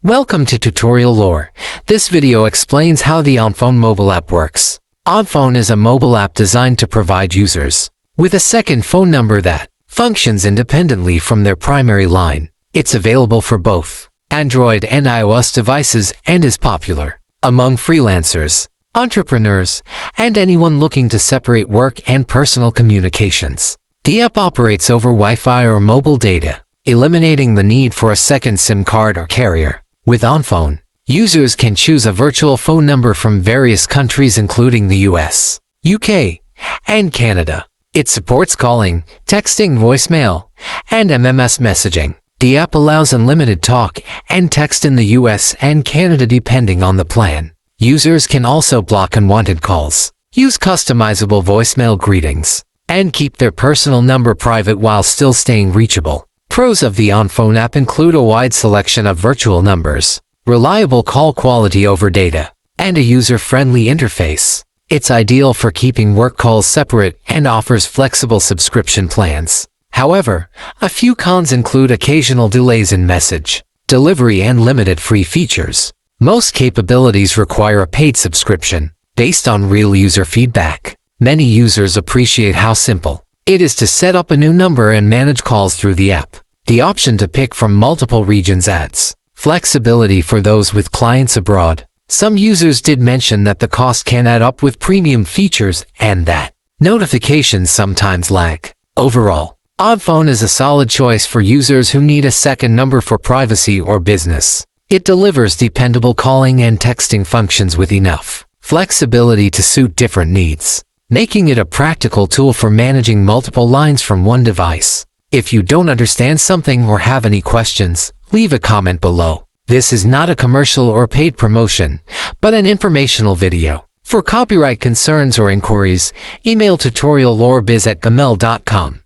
Welcome to Tutorial Lore. This video explains how the Onphone mobile app works. Onphone is a mobile app designed to provide users with a second phone number that functions independently from their primary line. It's available for both Android and iOS devices and is popular among freelancers, entrepreneurs, and anyone looking to separate work and personal communications. The app operates over Wi-Fi or mobile data, eliminating the need for a second SIM card or carrier. With Onphone, users can choose a virtual phone number from various countries including the US, UK, and Canada. It supports calling, texting, voicemail, and MMS messaging. The app allows unlimited talk and text in the US and Canada depending on the plan. Users can also block unwanted calls, use customizable voicemail greetings, and keep their personal number private while still staying reachable. Pros of the Onphone app include a wide selection of virtual numbers, reliable call quality over data, and a user-friendly interface. It's ideal for keeping work calls separate and offers flexible subscription plans. However, a few cons include occasional delays in message delivery and limited free features. Most capabilities require a paid subscription, based on real user feedback. Many users appreciate how simple it is to set up a new number and manage calls through the app. The option to pick from multiple regions adds flexibility for those with clients abroad. Some users did mention that the cost can add up with premium features and that notifications sometimes lag. Overall, Onphone is a solid choice for users who need a second number for privacy or business. It delivers dependable calling and texting functions with enough flexibility to suit different needs, making it a practical tool for managing multiple lines from one device. If you don't understand something or have any questions, leave a comment below. This is not a commercial or paid promotion, but an informational video. For copyright concerns or inquiries, email tutoriallorebiz@gmail.com.